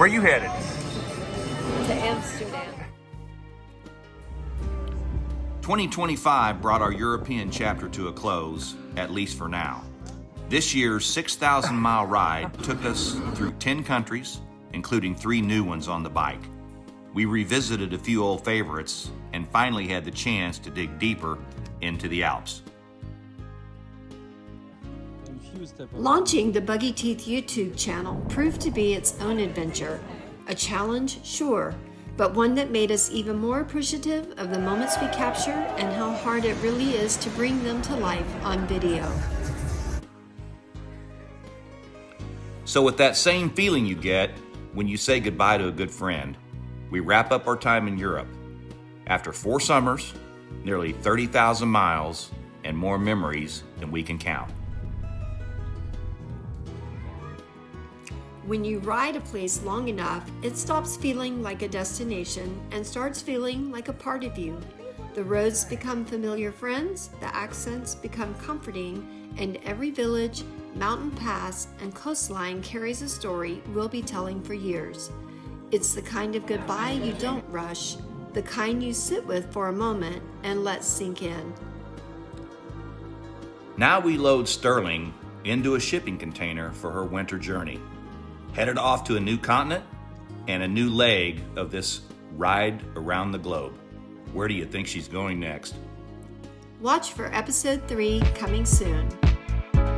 Where you headed? To Amsterdam. 2025 brought our European chapter to a close, at least for now. This year's 6,000-mile ride took us through 10 countries, including 3 new ones on the bike. We revisited a few old favorites and finally had the chance to dig deeper into the Alps. Launching the Buggy Teeth YouTube channel proved to be its own adventure. A challenge, sure, but one that made us even more appreciative of the moments we capture and how hard it really is to bring them to life on video. So with that same feeling you get when you say goodbye to a good friend, we wrap up our time in Europe. After 4 summers, nearly 30,000 miles, and more memories than we can count. When you ride a place long enough, it stops feeling like a destination and starts feeling like a part of you. The roads become familiar friends, the accents become comforting, and every village, mountain pass, and coastline carries a story we'll be telling for years. It's the kind of goodbye you don't rush, the kind you sit with for a moment and let sink in. Now we load Sterling into a shipping container for her winter journey, headed off to a new continent and a new leg of this ride around the globe. Where do you think she's going next? Watch for episode 3 coming soon.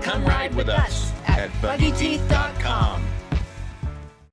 Come ride with us at buggyteeth.com.